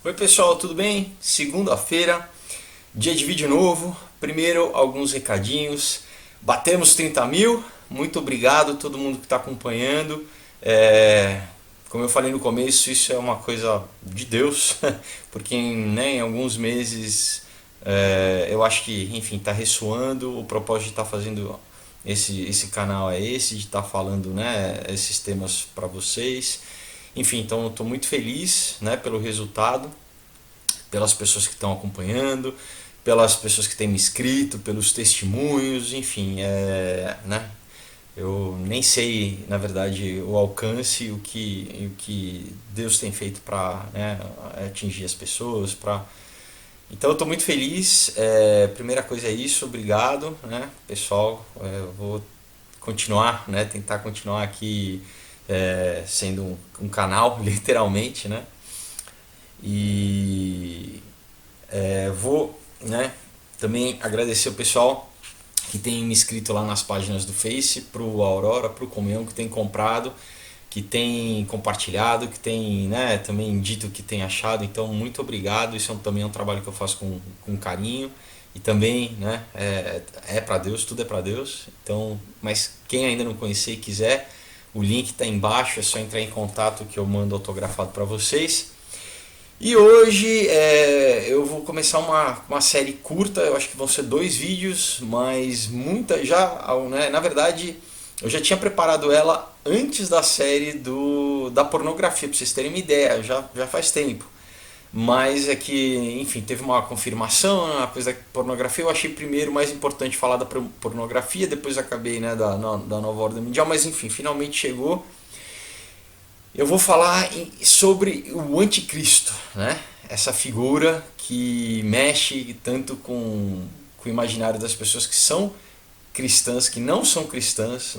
Oi pessoal, tudo bem? Segunda-feira, dia de vídeo novo. Primeiro, alguns recadinhos. Batemos 30 mil, muito obrigado a todo mundo que está acompanhando. Como eu falei no começo, isso é uma coisa de Deus, porque em alguns meses eu acho que, enfim, está ressoando. O propósito de estar fazendo esse canal é esse, de estar falando, esses temas para vocês. Enfim, então eu estou muito feliz, pelo resultado, pelas pessoas que estão acompanhando, pelas pessoas que têm me escrito, pelos testemunhos, enfim, eu nem sei, na verdade, o alcance, o que Deus tem feito para atingir as pessoas, Então eu estou muito feliz. Primeira coisa é isso, obrigado, pessoal. Eu vou continuar, tentar continuar aqui sendo um canal, literalmente, E vou, também agradecer o pessoal que tem me inscrito lá nas páginas do Face, pro Aurora, pro Comunhão, que tem comprado, que tem compartilhado, que tem, também dito o que tem achado. Então, muito obrigado. Isso também é um trabalho que eu faço com carinho. E também, é para Deus, tudo é para Deus. Então, mas quem ainda não conhecer e quiser, o link está embaixo, é só entrar em contato que eu mando autografado para vocês. E hoje eu vou começar uma série curta. Eu acho que vão ser 2 vídeos, mas muita já, na verdade, eu já tinha preparado ela antes da série da pornografia, para vocês terem uma ideia, já faz tempo. Mas é que, enfim, teve uma confirmação, a coisa da pornografia. Eu achei primeiro mais importante falar da pornografia, depois acabei, da nova ordem mundial, mas enfim, finalmente chegou. Eu vou falar sobre o anticristo, Essa figura que mexe tanto com o imaginário das pessoas que são cristãs, que não são cristãs,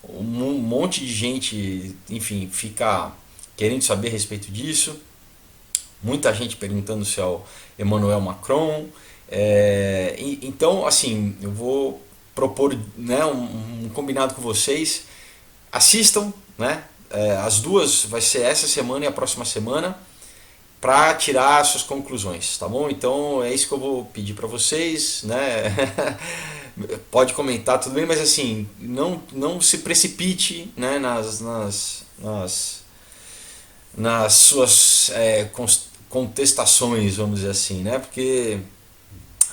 um monte de gente, enfim, fica querendo saber a respeito disso. Muita gente perguntando se é o Emmanuel Macron. Então, assim, eu vou propor, um combinado com vocês. Assistam, as duas, vai ser essa semana e a próxima semana, para tirar suas conclusões, tá bom? Então é isso que eu vou pedir para vocês, Pode comentar, tudo bem, mas assim, não se precipite, nas suas contestações, vamos dizer assim, Porque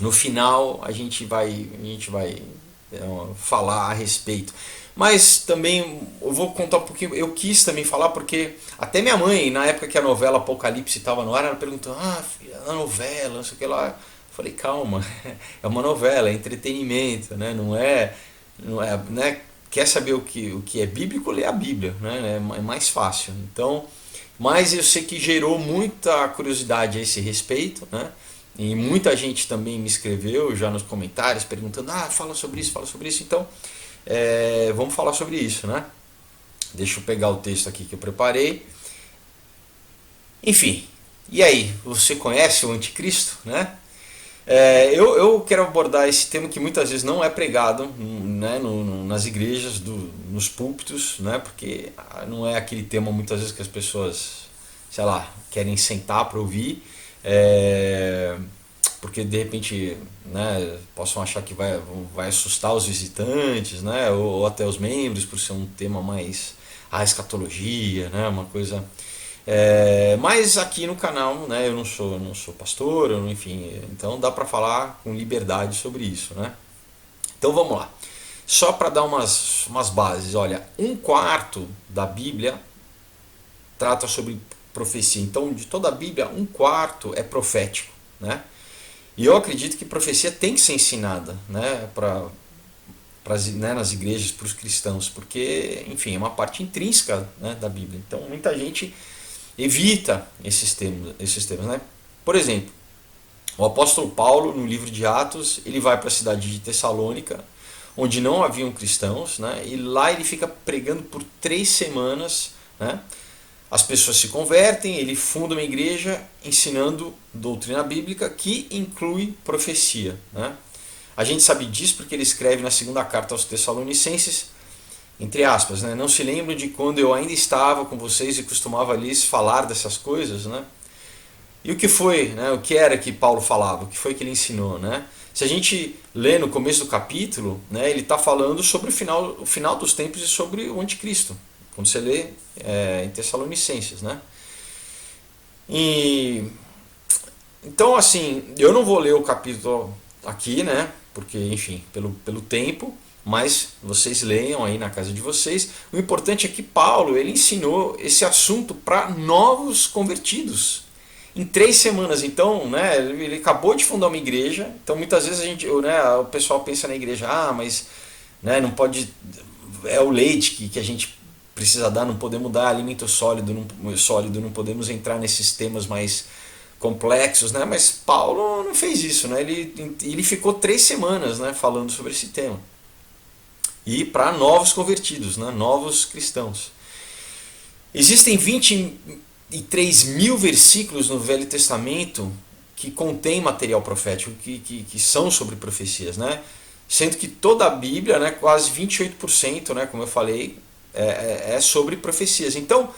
no final a gente vai falar a respeito. Mas também eu vou contar um pouquinho. Eu quis também falar porque até minha mãe, na época que a novela Apocalipse estava no ar, ela perguntou: Ah, filha, a novela, não sei o que lá. Eu falei: Calma, é uma novela, é entretenimento, não é. Quer saber o que é bíblico? Lê a Bíblia, É mais fácil. Então, mas eu sei que gerou muita curiosidade a esse respeito, E muita gente também me escreveu já nos comentários perguntando: fala sobre isso, fala sobre isso. Então, vamos falar sobre isso, Deixa eu pegar o texto aqui que eu preparei. Enfim, e aí, você conhece o anticristo, eu quero abordar esse tema que muitas vezes não é pregado, nas igrejas, nos púlpitos, porque não é aquele tema muitas vezes que as pessoas, sei lá, querem sentar para ouvir. Porque de repente, possam achar que vai assustar os visitantes, ou até os membros, por ser um tema mais a escatologia, uma coisa. Mas aqui no canal, eu não sou pastor, enfim, então dá para falar com liberdade sobre isso, Então vamos lá. Só para dar umas bases, olha, 1/4 da Bíblia trata sobre profecia. Então, de toda a Bíblia, 1/4 é profético, E eu acredito que profecia tem que ser ensinada, nas igrejas, para os cristãos, porque, enfim, é uma parte intrínseca, da Bíblia. Então, muita gente evita esses termos, Por exemplo, o apóstolo Paulo, no livro de Atos, ele vai para a cidade de Tessalônica, onde não haviam cristãos, e lá ele fica pregando por 3 semanas, As pessoas se convertem, ele funda uma igreja ensinando doutrina bíblica que inclui profecia, A gente sabe disso porque ele escreve na segunda carta aos Tessalonicenses, entre aspas, não se lembram de quando eu ainda estava com vocês e costumava lhes falar dessas coisas, E o que foi, né? O que era que Paulo falava? O que foi que ele ensinou, né? Se a gente lê no começo do capítulo, né, ele está falando sobre o final dos tempos e sobre o anticristo. Quando você lê em Tessalonicenses, né? E então, assim, eu não vou ler o capítulo aqui, né? Porque, enfim, pelo tempo, mas vocês leiam aí na casa de vocês. O importante é que Paulo ele ensinou esse assunto para novos convertidos em 3 semanas. Então, né, ele acabou de fundar uma igreja. Então, muitas vezes o pessoal pensa na igreja, mas né, não pode, é o leite que a gente precisa dar, não podemos dar alimento sólido, não podemos entrar nesses temas mais complexos, né? Mas Paulo não fez isso, né? Ele ficou 3 semanas, né, falando sobre esse tema. E para novos convertidos, né, novos cristãos. Existem 23 mil versículos no Velho Testamento que contém material profético, que são sobre profecias, né? Sendo que toda a Bíblia, né, quase 28%, né, como eu falei, é sobre profecias. Então,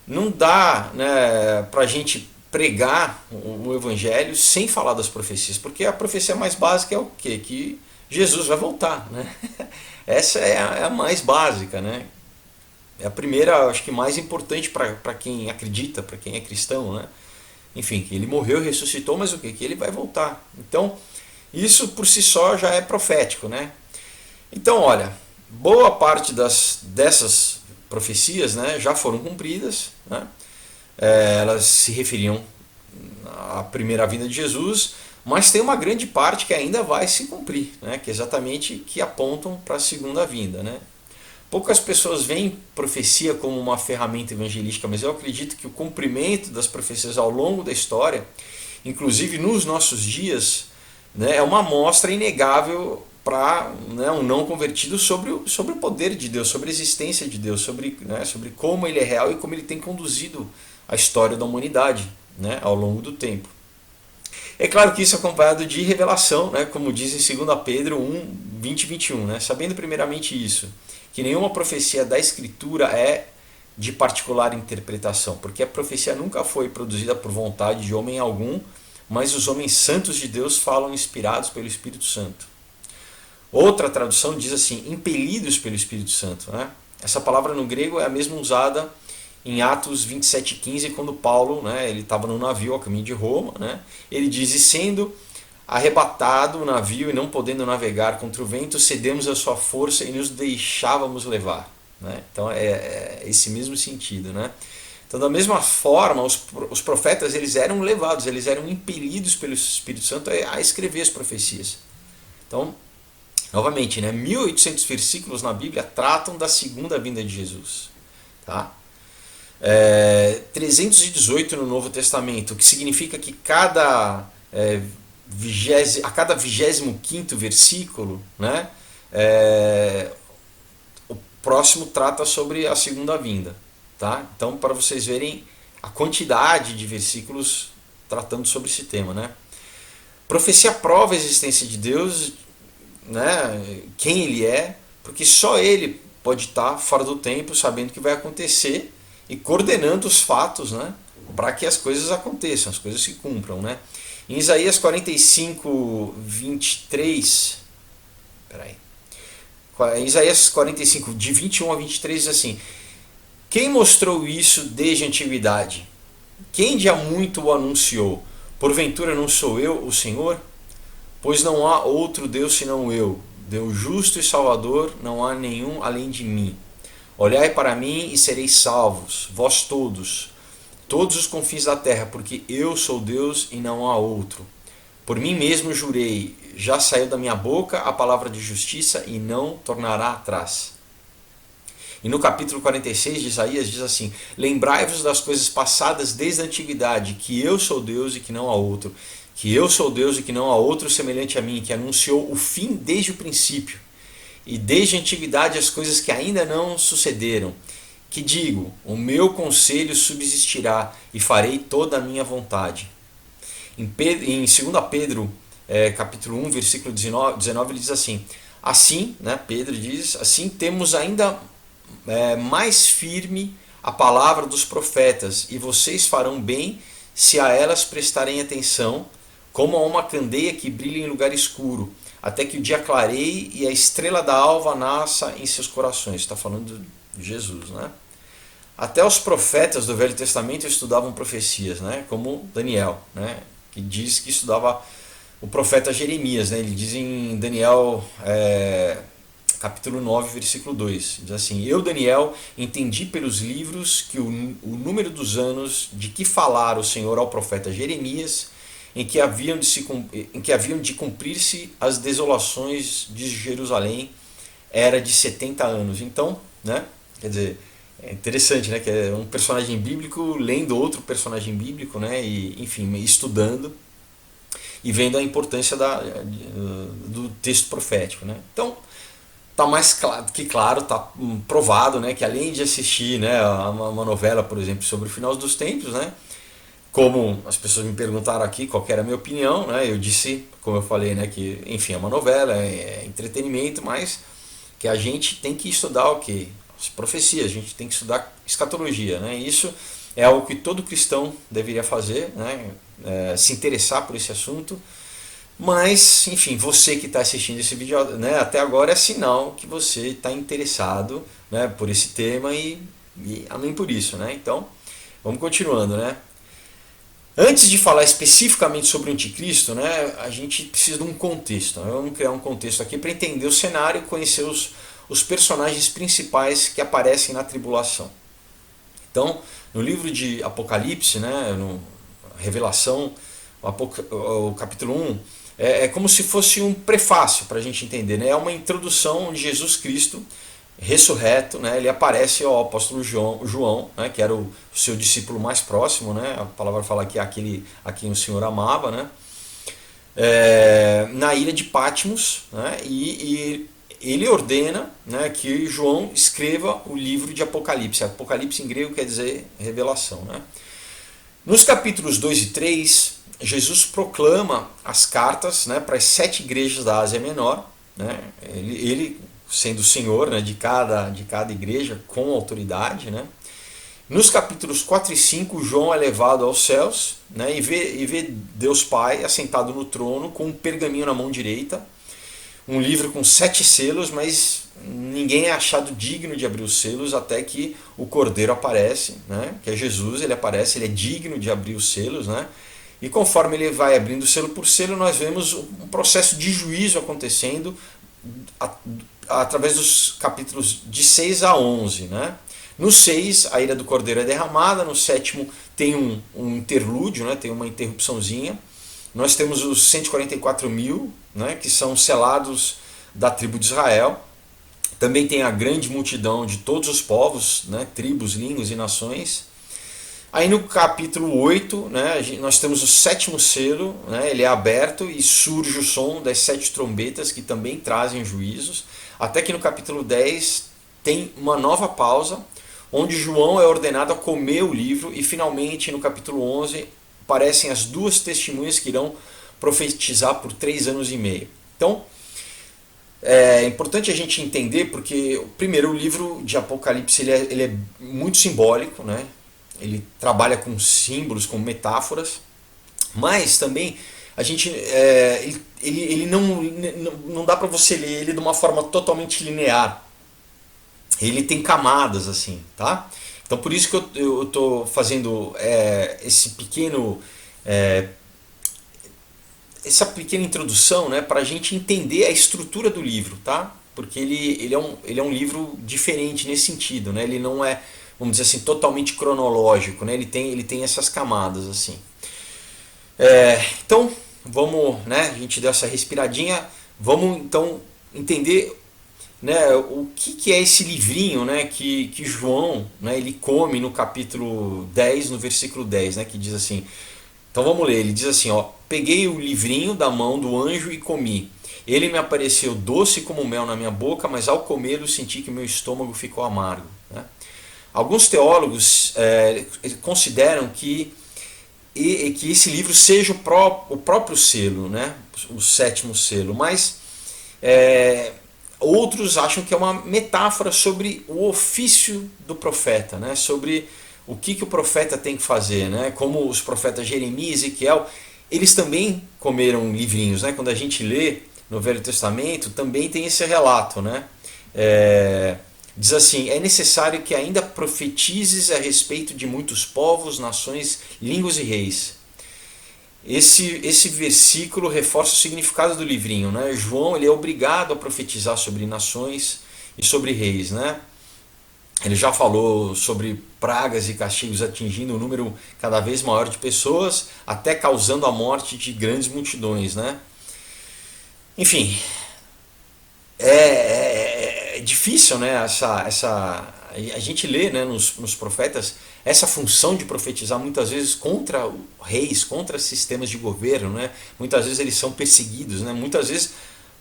não dá, né, para a gente pregar o Evangelho sem falar das profecias, porque a profecia mais básica é o quê? Que Jesus vai voltar, né? Essa é a mais básica, né? É a primeira, acho que mais importante para quem acredita, para quem é cristão, né? Enfim, que ele morreu e ressuscitou, mas o quê? Que ele vai voltar. Então, isso por si só já é profético, né? Então, olha, boa parte dessas profecias, né, já foram cumpridas, né? Elas se referiam à primeira vinda de Jesus, mas tem uma grande parte que ainda vai se cumprir, né, que é exatamente que apontam para a segunda vinda, né? Poucas pessoas veem profecia como uma ferramenta evangelística, mas eu acredito que o cumprimento das profecias ao longo da história, inclusive nos nossos dias, né, é uma amostra inegável para, né, um não convertido sobre o poder de Deus, sobre a existência de Deus, sobre como ele é real e como ele tem conduzido a história da humanidade, né, ao longo do tempo. É claro que isso é acompanhado de revelação, né, como diz em 2 Pedro 1, 20 e 21, né, sabendo primeiramente isso, que nenhuma profecia da Escritura é de particular interpretação, porque a profecia nunca foi produzida por vontade de homem algum, mas os homens santos de Deus falam inspirados pelo Espírito Santo. Outra tradução diz assim, impelidos pelo Espírito Santo, né? Essa palavra no grego é a mesma usada em Atos 27,15, quando Paulo, né, ele estava no navio ao caminho de Roma, né, ele diz, e sendo arrebatado o navio e não podendo navegar contra o vento, cedemos a sua força e nos deixávamos levar. Né? Então é esse mesmo sentido. Né? Então, da mesma forma, os profetas eles eram levados, eles eram impelidos pelo Espírito Santo a escrever as profecias. Então, novamente, né, 1.800 versículos na Bíblia tratam da segunda vinda de Jesus. Tá? 318 no Novo Testamento, que significa que a cada 25º versículo, né, o próximo trata sobre a segunda vinda. Tá? Então, para vocês verem a quantidade de versículos tratando sobre esse tema. Né? Profecia prova a existência de Deus, né, quem Ele é, porque só Ele pode estar fora do tempo, sabendo o que vai acontecer e coordenando os fatos, né, para que as coisas aconteçam, as coisas se cumpram. Né? Em Isaías 45, 23, em Isaías 45, de 21 a 23, diz assim, quem mostrou isso desde a antiguidade? Quem de há muito o anunciou? Porventura não sou eu, o Senhor? Pois não há outro Deus senão eu, Deus justo e salvador, não há nenhum além de mim. Olhai para mim e sereis salvos, vós todos os confins da terra, porque eu sou Deus e não há outro. Por mim mesmo jurei, já saiu da minha boca a palavra de justiça e não tornará atrás. E no capítulo 46 de Isaías diz assim, lembrai-vos das coisas passadas desde a antiguidade, que eu sou Deus e que não há outro, que eu sou Deus e que não há outro semelhante a mim, que anunciou o fim desde o princípio, e desde a antiguidade as coisas que ainda não sucederam, que digo, o meu conselho subsistirá e farei toda a minha vontade. Em 2 Pedro, capítulo 1, versículo 19, ele diz assim, assim, né, Pedro diz, assim temos ainda mais firme a palavra dos profetas, e vocês farão bem se a elas prestarem atenção, como a uma candeia que brilha em lugar escuro, até que o dia clareie e a estrela da alva nasça em seus corações. Está falando de Jesus, né? Até os profetas do Velho Testamento estudavam profecias, né? Como Daniel, né? Que diz que estudava o profeta Jeremias, né? Ele diz em Daniel capítulo 9, versículo 2, diz assim: Eu, Daniel, entendi pelos livros que o número dos anos de que falara o Senhor ao profeta Jeremias, em que haviam de cumprir-se as desolações de Jerusalém, era de 70 anos. Então, né? Quer dizer, é interessante, né? Que é um personagem bíblico lendo outro personagem bíblico, né? E, enfim, estudando e vendo a importância do texto profético, né? Então, tá mais claro, tá provado, né? Que além de assistir, né, uma novela, por exemplo, sobre o final dos tempos, né? Como as pessoas me perguntaram aqui qual era a minha opinião, né? Eu disse, como eu falei, né? Que, enfim, é uma novela, é entretenimento, mas que a gente tem que estudar o quê? As profecias, a gente tem que estudar escatologia, né? Isso é algo que todo cristão deveria fazer, né? Se interessar por esse assunto. Mas, enfim, você que está assistindo esse vídeo, né, até agora é sinal que você está interessado, né, por esse tema e amém por isso, né? Então, vamos continuando, né? Antes de falar especificamente sobre o anticristo, né, a gente precisa de um contexto. Né? Vamos criar um contexto aqui para entender o cenário e conhecer os personagens principais que aparecem na tribulação. Então, no livro de Apocalipse, né, no Revelação, o capítulo 1, é como se fosse um prefácio para a gente entender. Né? É uma introdução de Jesus Cristo ressurreto, né? Ele aparece ao apóstolo João, né? Que era o seu discípulo mais próximo, né? A palavra fala que é aquele a quem o Senhor amava, né? Na ilha de Patmos, né? E ele ordena, né, que João escreva o livro de Apocalipse. Apocalipse em grego quer dizer revelação, né? Nos capítulos 2 e 3, Jesus proclama as cartas, né, para as 7 igrejas da Ásia Menor, né? Ele sendo o Senhor, né, de cada igreja com autoridade, né? Nos capítulos 4 e 5, João é levado aos céus, né, e vê Deus Pai assentado no trono com um pergaminho na mão direita, um livro com 7 selos, mas ninguém é achado digno de abrir os selos até que o Cordeiro aparece, né, que é Jesus. Ele aparece, ele é digno de abrir os selos, né, e conforme ele vai abrindo selo por selo, nós vemos um processo de juízo acontecendo através dos capítulos de 6 a 11. Né? No 6, a ira do Cordeiro é derramada. No 7º tem um interlúdio, né? Tem uma interrupçãozinha. Nós temos os 144 mil, né? Que são selados da tribo de Israel. Também tem a grande multidão de todos os povos, né? Tribos, línguas e nações. Aí no capítulo 8, né, nós temos o 7º selo, né, ele é aberto e surge o som das 7 trombetas que também trazem juízos, até que no capítulo 10 tem uma nova pausa, onde João é ordenado a comer o livro, e finalmente no capítulo 11 aparecem as 2 testemunhas que irão profetizar por 3 anos e meio. Então, é importante a gente entender, porque primeiro o livro de Apocalipse ele é muito simbólico, né? Ele trabalha com símbolos, com metáforas, mas também a gente ele não dá para você ler ele de uma forma totalmente linear. Ele tem camadas assim, tá? Então por isso que eu tô fazendo esse pequeno essa pequena introdução, né, para a gente entender a estrutura do livro, tá? Porque ele é um livro diferente nesse sentido, né? Ele não é, vamos dizer assim, totalmente cronológico, né? Ele tem essas camadas assim. Então vamos, né? A gente deu essa respiradinha, vamos então entender, né, o que é esse livrinho, né, que João, né, ele come no capítulo 10, no versículo 10, né, que diz assim. Então vamos ler, ele diz assim, ó: peguei o livrinho da mão do anjo e comi. Ele me apareceu doce como mel na minha boca, mas ao comê-lo senti que meu estômago ficou amargo. Né? Alguns teólogos consideram que esse livro seja o próprio selo, né? O 7º selo, mas outros acham que é uma metáfora sobre o ofício do profeta, né? Sobre o que o profeta tem que fazer, né? Como os profetas Jeremias e Ezequiel, eles também comeram livrinhos, né? Quando a gente lê no Velho Testamento, também tem esse relato, né? Diz assim: é necessário que ainda profetizes a respeito de muitos povos, nações, línguas e reis. Esse versículo reforça o significado do livrinho, né? João, ele é obrigado a profetizar sobre nações e sobre reis, né? Ele já falou sobre pragas e castigos atingindo um número cada vez maior de pessoas, até causando a morte de grandes multidões, né? Enfim, é difícil, né? A gente lê, né, nos profetas essa função de profetizar muitas vezes contra reis, contra sistemas de governo, né? Muitas vezes eles são perseguidos, né? Muitas vezes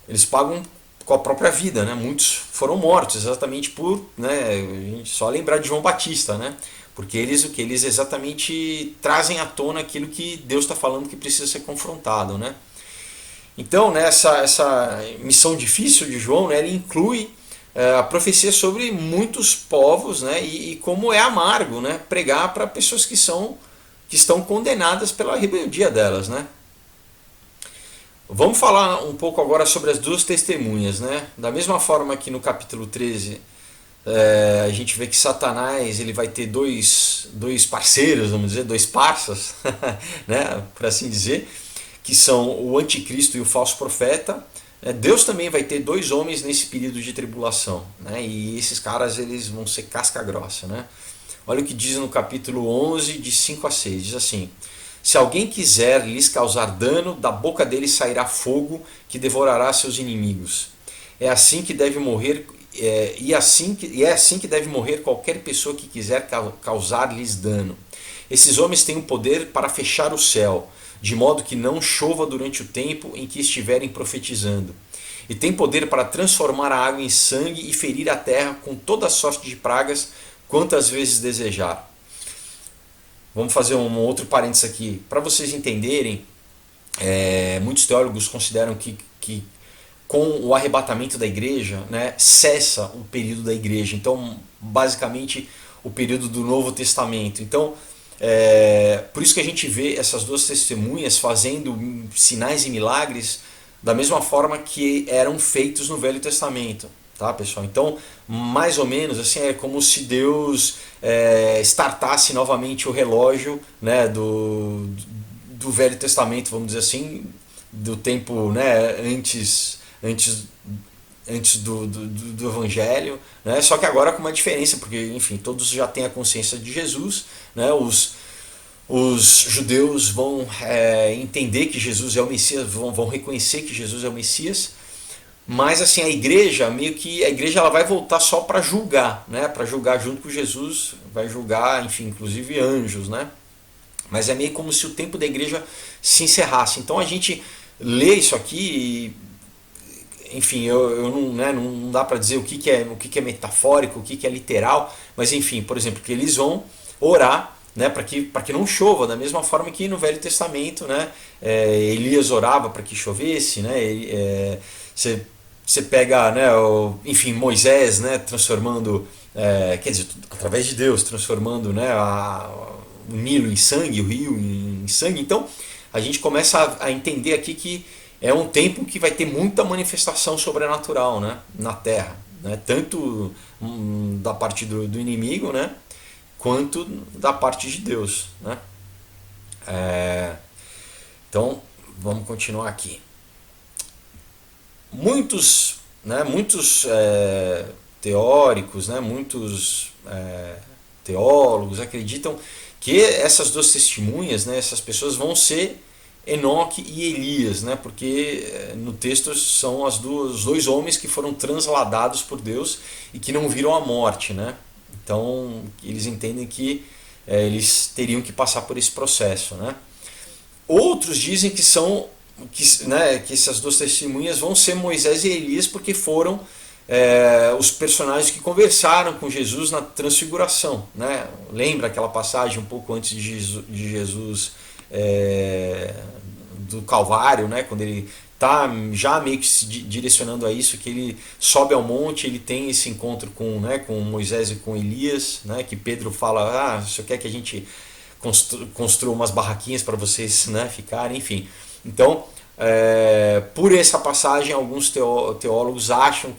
eles pagam com a própria vida, né? Muitos foram mortos exatamente por, né? A gente só lembrar de João Batista, né? Porque eles exatamente trazem à tona aquilo que Deus está falando que precisa ser confrontado, né? Então, né, essa missão difícil de João, né, ele inclui a profecia sobre muitos povos, né, e como é amargo, né, pregar para pessoas que estão condenadas pela rebeldia delas, né. Vamos falar um pouco agora sobre as duas testemunhas, né. Da mesma forma que no capítulo 13 a gente vê que Satanás ele vai ter dois parceiros, vamos dizer, dois parças, né, por assim dizer, que são o anticristo e o falso profeta. Deus também vai ter dois homens nesse período de tribulação, né? E esses caras eles vão ser casca grossa, né? Olha o que diz no capítulo 11, de 5 a 6, diz assim: se alguém quiser lhes causar dano, da boca dele sairá fogo que devorará seus inimigos. É assim que deve morrer, é assim que deve morrer qualquer pessoa que quiser causar-lhes dano. Esses homens têm o poder para fechar o céu, de modo que não chova durante o tempo em que estiverem profetizando. E tem poder para transformar a água em sangue e ferir a terra com toda sorte de pragas, quantas vezes desejar. Vamos fazer um outro parênteses aqui. Para vocês entenderem, muitos teólogos consideram que com o arrebatamento da igreja, né, cessa o período da igreja. Então, basicamente, o período do Novo Testamento. Então, por isso que a gente vê essas duas testemunhas fazendo sinais e milagres da mesma forma que eram feitos no Velho Testamento, tá, pessoal? Então, mais ou menos assim, é como se Deus startasse novamente o relógio, né, do Velho Testamento, vamos dizer assim, do tempo, né, antes do Evangelho, né? Só que agora com uma diferença, porque enfim, todos já têm a consciência de Jesus, né? Os judeus vão entender que Jesus é o Messias, vão reconhecer que Jesus é o Messias, mas assim, a igreja ela vai voltar só para julgar, né? Para julgar junto com Jesus, vai julgar, enfim, inclusive anjos, né? Mas é meio como se o tempo da igreja se encerrasse. Então a gente lê isso aqui e, enfim, eu não, né, não dá para dizer o que é metafórico, o que é literal, mas enfim, por exemplo, que eles vão orar, né, para que não chova, da mesma forma que no Velho Testamento, né, Elias orava para que chovesse, né, você pega, né, enfim, Moisés, né, transformando, quer dizer, através de Deus, transformando, né, o Nilo em sangue, o rio em sangue. Então a gente começa a entender aqui que é um tempo que vai ter muita manifestação sobrenatural, né, na Terra, né, tanto da parte do inimigo, né, quanto da parte de Deus, né. Então vamos continuar aqui. Muitos teóricos, né, muitos teólogos acreditam que essas duas testemunhas, né, essas pessoas vão ser Enoque e Elias, né, porque no texto são os dois homens que foram transladados por Deus e que não viram a morte, né? Então eles entendem que eles teriam que passar por esse processo, né? Outros dizem que que essas duas testemunhas vão ser Moisés e Elias porque foram os personagens que conversaram com Jesus na transfiguração, né? Lembra aquela passagem um pouco antes de Jesus do Calvário, né? Quando ele tá já meio que se direcionando a isso, que ele sobe ao monte, ele tem esse encontro com, né, com Moisés e com Elias, né, que Pedro fala, você quer que a gente construa umas barraquinhas para vocês, né, ficarem, enfim. Então, por essa passagem, alguns teólogos acham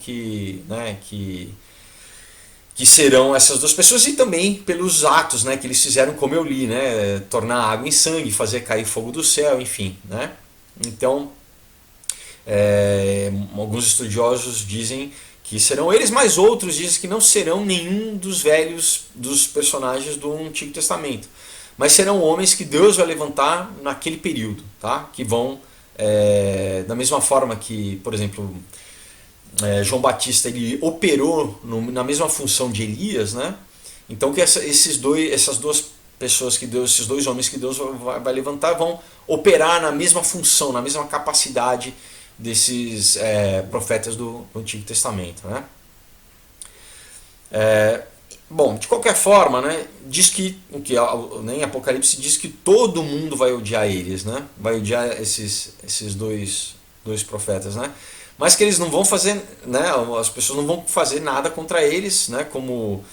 né, que serão essas duas pessoas, e também pelos atos, né, que eles fizeram, como eu li, né, tornar água em sangue, fazer cair fogo do céu, enfim, né. Então, alguns estudiosos dizem que serão eles, mas outros dizem que não serão nenhum dos personagens do Antigo Testamento, mas serão homens que Deus vai levantar naquele período, tá? Que vão, da mesma forma que, por exemplo, João Batista, ele operou na mesma função de Elias, né? Então que essas duas pessoas que Deus, esses dois homens que Deus vai levantar, vão operar na mesma função, na mesma capacidade desses profetas do Antigo Testamento, né? Bom, de qualquer forma, né, diz que em Apocalipse diz que todo mundo vai odiar eles, né? Vai odiar esses dois profetas, né? Mas que eles não vão fazer, né, as pessoas não vão fazer nada contra eles, né, como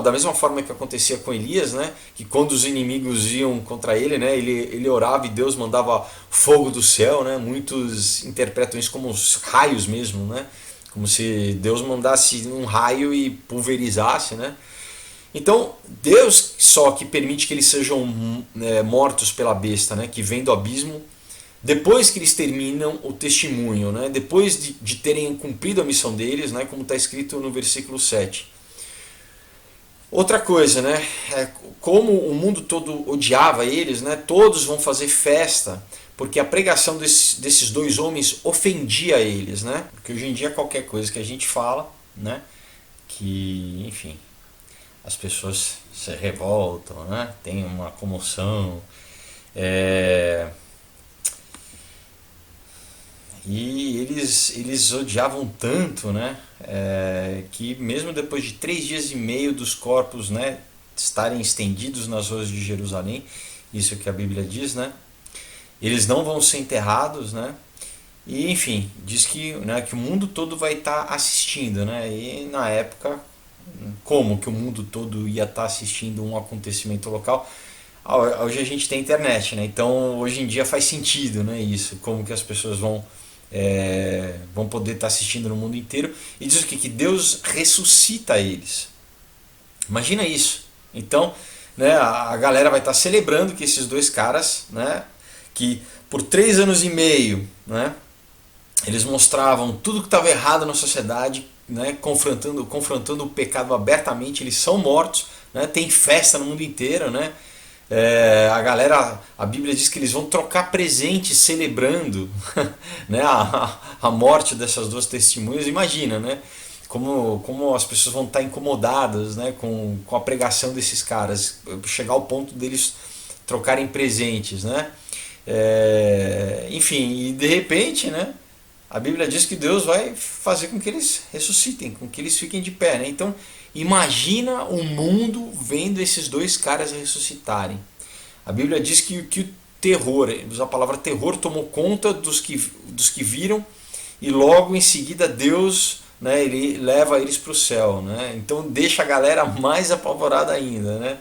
da mesma forma que acontecia com Elias, né, que quando os inimigos iam contra ele, né, ele orava e Deus mandava fogo do céu, né? Muitos interpretam isso como os raios mesmo, né? Como se Deus mandasse um raio e pulverizasse, né? Então, Deus só que permite que eles sejam mortos pela besta, né, que vem do abismo, depois que eles terminam o testemunho, né, depois de terem cumprido a missão deles, né, como está escrito no versículo 7. Outra coisa, né, como o mundo todo odiava eles, né, todos vão fazer festa, porque a pregação desses dois homens ofendia eles, né, porque hoje em dia qualquer coisa que a gente fala, né, que, enfim, as pessoas se revoltam, né, tem uma comoção, e eles odiavam tanto, né, que mesmo depois de 3 dias e meio dos corpos, né, estarem estendidos nas ruas de Jerusalém, isso que a Bíblia diz, né, eles não vão ser enterrados, né, e enfim, diz né, que o mundo todo vai estar assistindo, né, e na época, como que o mundo todo ia estar assistindo um acontecimento local? Hoje a gente tem internet, né, então hoje em dia faz sentido, né, isso, como que as pessoas vão poder estar assistindo no mundo inteiro. E diz o que? Que Deus ressuscita eles. Imagina isso. Então, né, a galera vai estar celebrando que esses dois caras, né, que por 3 anos e meio, né, eles mostravam tudo que estava errado na sociedade, né, confrontando o pecado abertamente, eles são mortos, né, tem festa no mundo inteiro, né. A Bíblia diz que eles vão trocar presentes celebrando né, a morte dessas duas testemunhas. Imagina, né, como as pessoas vão estar incomodadas, né, com a pregação desses caras, chegar ao ponto deles trocarem presentes, né. Enfim, e de repente, né, a Bíblia diz que Deus vai fazer com que eles ressuscitem, com que eles fiquem de pé, né? Então, imagina o mundo vendo esses dois caras ressuscitarem. A Bíblia diz que o terror, a palavra terror, tomou conta dos que viram, e logo em seguida Deus, né, ele leva eles para o céu, né? Então deixa a galera mais apavorada ainda, né?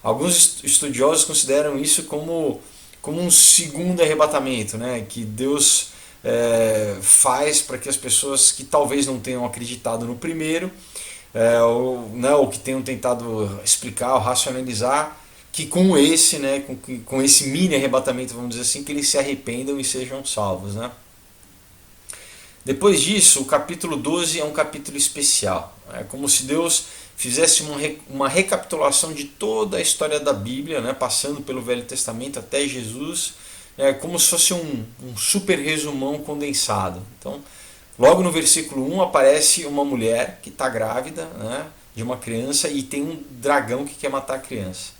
Alguns estudiosos consideram isso como um segundo arrebatamento, né? Que Deus faz para que as pessoas que talvez não tenham acreditado no primeiro, ou que tenham tentado explicar ou racionalizar, que com esse, né, com esse mini arrebatamento, vamos dizer assim, que eles se arrependam e sejam salvos, né? Depois disso, o capítulo 12 é um capítulo especial. É como se Deus fizesse uma recapitulação de toda a história da Bíblia, né, passando pelo Velho Testamento até Jesus, como se fosse um super resumão condensado. Então, logo no versículo 1 aparece uma mulher que está grávida, né, de uma criança, e tem um dragão que quer matar a criança.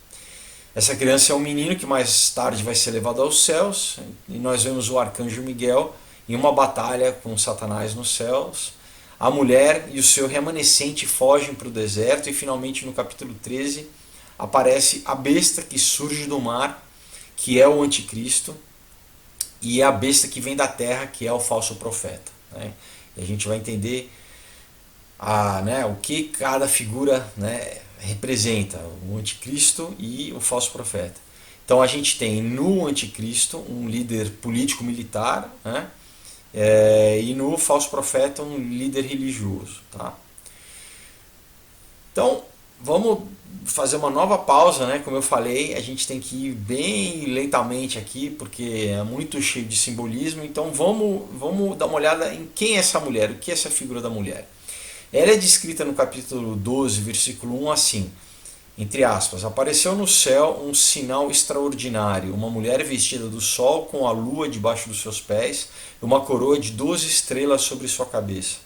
Essa criança é um menino que mais tarde vai ser levado aos céus, e nós vemos o arcanjo Miguel em uma batalha com Satanás nos céus. A mulher e o seu remanescente fogem para o deserto, e finalmente no capítulo 13 aparece a besta que surge do mar, que é o anticristo, e é a besta que vem da terra, que é o falso profeta. Né? E a gente vai entender o que cada figura, né, representa, o anticristo e o falso profeta. Então a gente tem no anticristo um líder político-militar, né, e no falso profeta um líder religioso. Tá? Então vamos fazer uma nova pausa, né? Como eu falei, a gente tem que ir bem lentamente aqui, porque é muito cheio de simbolismo. Então vamos dar uma olhada em quem é essa mulher, o que é essa figura da mulher. Ela é descrita no capítulo 12, versículo 1 assim, entre aspas, apareceu no céu um sinal extraordinário, uma mulher vestida do sol com a lua debaixo dos seus pés e uma coroa de 12 estrelas sobre sua cabeça.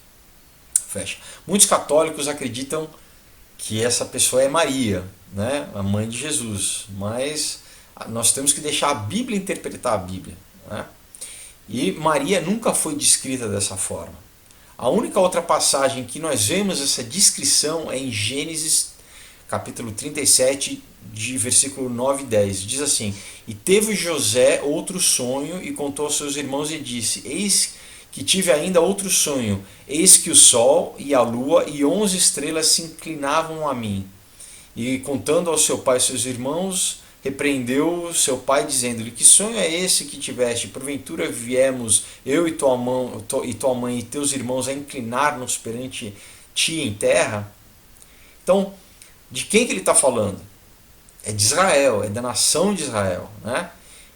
Fecha. Muitos católicos acreditam que essa pessoa é Maria, né, a mãe de Jesus, mas nós temos que deixar a Bíblia interpretar a Bíblia. Né? E Maria nunca foi descrita dessa forma. A única outra passagem que nós vemos essa descrição é em Gênesis capítulo 37, de versículo 9 e 10. Diz assim: E teve José outro sonho e contou aos seus irmãos e disse: Eis que tive ainda outro sonho, eis que o sol e a lua e 11 estrelas se inclinavam a mim. E contando ao seu pai e seus irmãos, repreendeu seu pai, dizendo-lhe: Que sonho é esse que tiveste? Porventura viemos eu e tua mãe e teus irmãos a inclinar-nos perante ti em terra? Então, de quem que ele está falando? É de Israel, é da nação de Israel. Né?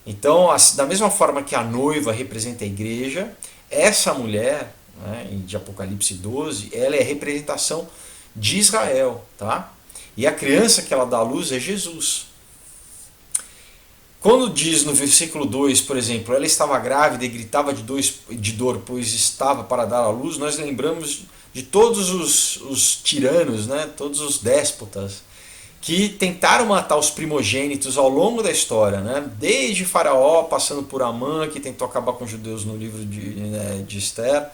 Então, da mesma forma que a noiva representa a igreja, essa mulher, né, de Apocalipse 12, ela é a representação de Israel. Tá? E a criança que ela dá à luz é Jesus. Quando diz no versículo 2, por exemplo, ela estava grávida e gritava de dor, pois estava para dar à luz, nós lembramos de todos os tiranos, né, todos os déspotas, que tentaram matar os primogênitos ao longo da história, né, desde Faraó, passando por Amã, que tentou acabar com os judeus no livro de Esther,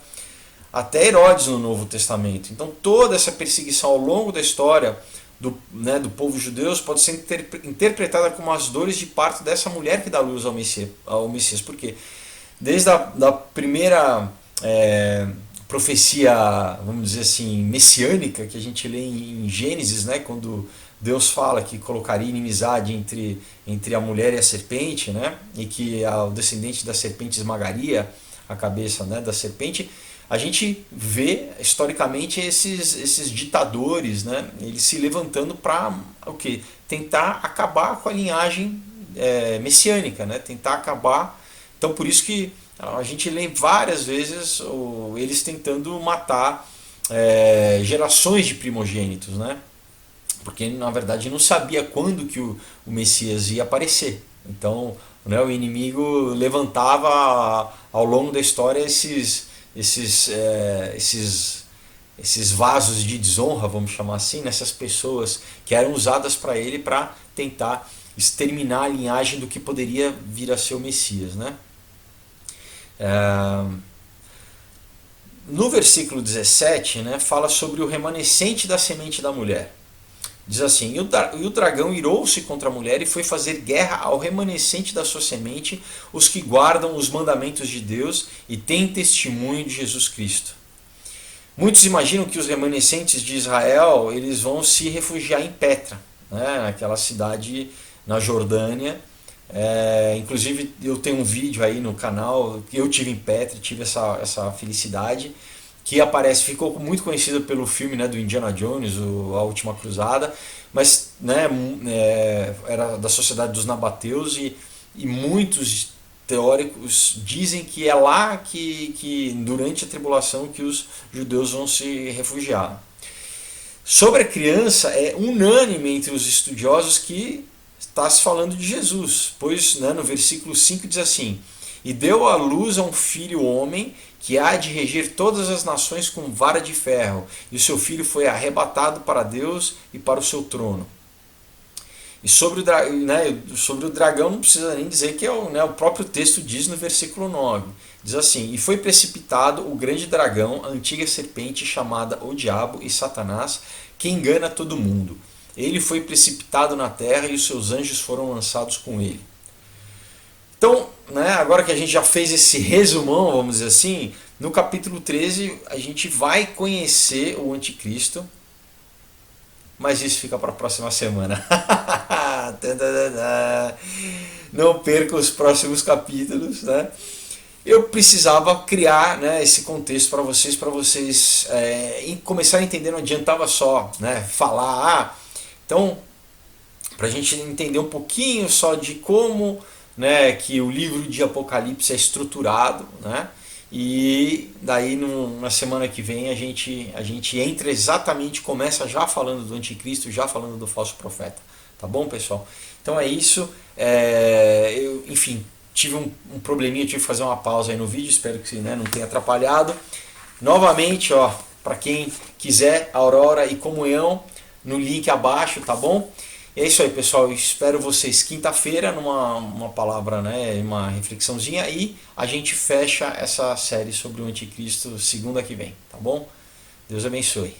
até Herodes no Novo Testamento. Então toda essa perseguição ao longo da história do povo judeu pode ser interpretada como as dores de parto dessa mulher que dá luz ao Messias. Por quê? Desde a primeira profecia, vamos dizer assim, messiânica, que a gente lê em Gênesis, né, quando Deus fala que colocaria inimizade entre a mulher e a serpente, né, e que o descendente da serpente esmagaria a cabeça, né, da serpente. A gente vê historicamente esses ditadores, né, eles se levantando para o quê? Tentar acabar com a linhagem messiânica, né, tentar acabar. Então por isso que a gente lê várias vezes eles tentando matar gerações de primogênitos, né, porque na verdade não sabia quando que o Messias ia aparecer. Então, né, o inimigo levantava ao longo da história esses vasos de desonra, vamos chamar assim, nessas pessoas que eram usadas para ele para tentar exterminar a linhagem do que poderia vir a ser o Messias. Né? No versículo 17, né, fala sobre o remanescente da semente da mulher. Diz assim: E o dragão irou-se contra a mulher e foi fazer guerra ao remanescente da sua semente, os que guardam os mandamentos de Deus e têm testemunho de Jesus Cristo. Muitos imaginam que os remanescentes de Israel eles vão se refugiar em Petra, né, aquela cidade na Jordânia. Inclusive eu tenho um vídeo aí no canal que eu tive em Petra, tive essa felicidade, que ficou muito conhecido pelo filme, né, do Indiana Jones, A Última Cruzada, mas, né, era da sociedade dos nabateus e muitos teóricos dizem que é lá que durante a tribulação que os judeus vão se refugiar. Sobre a criança, é unânime entre os estudiosos que está se falando de Jesus, pois, né, no versículo 5 diz assim: E deu à luz a um filho homem, que há de reger todas as nações com vara de ferro, e o seu filho foi arrebatado para Deus e para o seu trono. E sobre o dragão não precisa nem dizer que o próprio texto diz no versículo 9. Diz assim: E foi precipitado o grande dragão, a antiga serpente chamada o Diabo e Satanás, que engana todo mundo. Ele foi precipitado na terra e os seus anjos foram lançados com ele. Então, né, agora que a gente já fez esse resumão, vamos dizer assim, no capítulo 13 a gente vai conhecer o anticristo, mas isso fica para a próxima semana. Não perca os próximos capítulos, né? Eu precisava criar, né, esse contexto para vocês começar a entender. Não adiantava só, né, falar. Então, para a gente entender um pouquinho só de como, né, que o livro de Apocalipse é estruturado, né? E daí na semana que vem a gente entra exatamente, começa já falando do anticristo, já falando do falso profeta. Tá bom, pessoal? Então é isso. Eu, enfim, tive um probleminha, tive que fazer uma pausa aí no vídeo, espero que, né, não tenha atrapalhado. Novamente, ó, para quem quiser Aurora e Comunhão, no link abaixo, tá bom? E é isso aí, pessoal. Eu espero vocês quinta-feira numa uma palavra, né, uma reflexãozinha, e a gente fecha essa série sobre o anticristo segunda que vem, tá bom? Deus abençoe.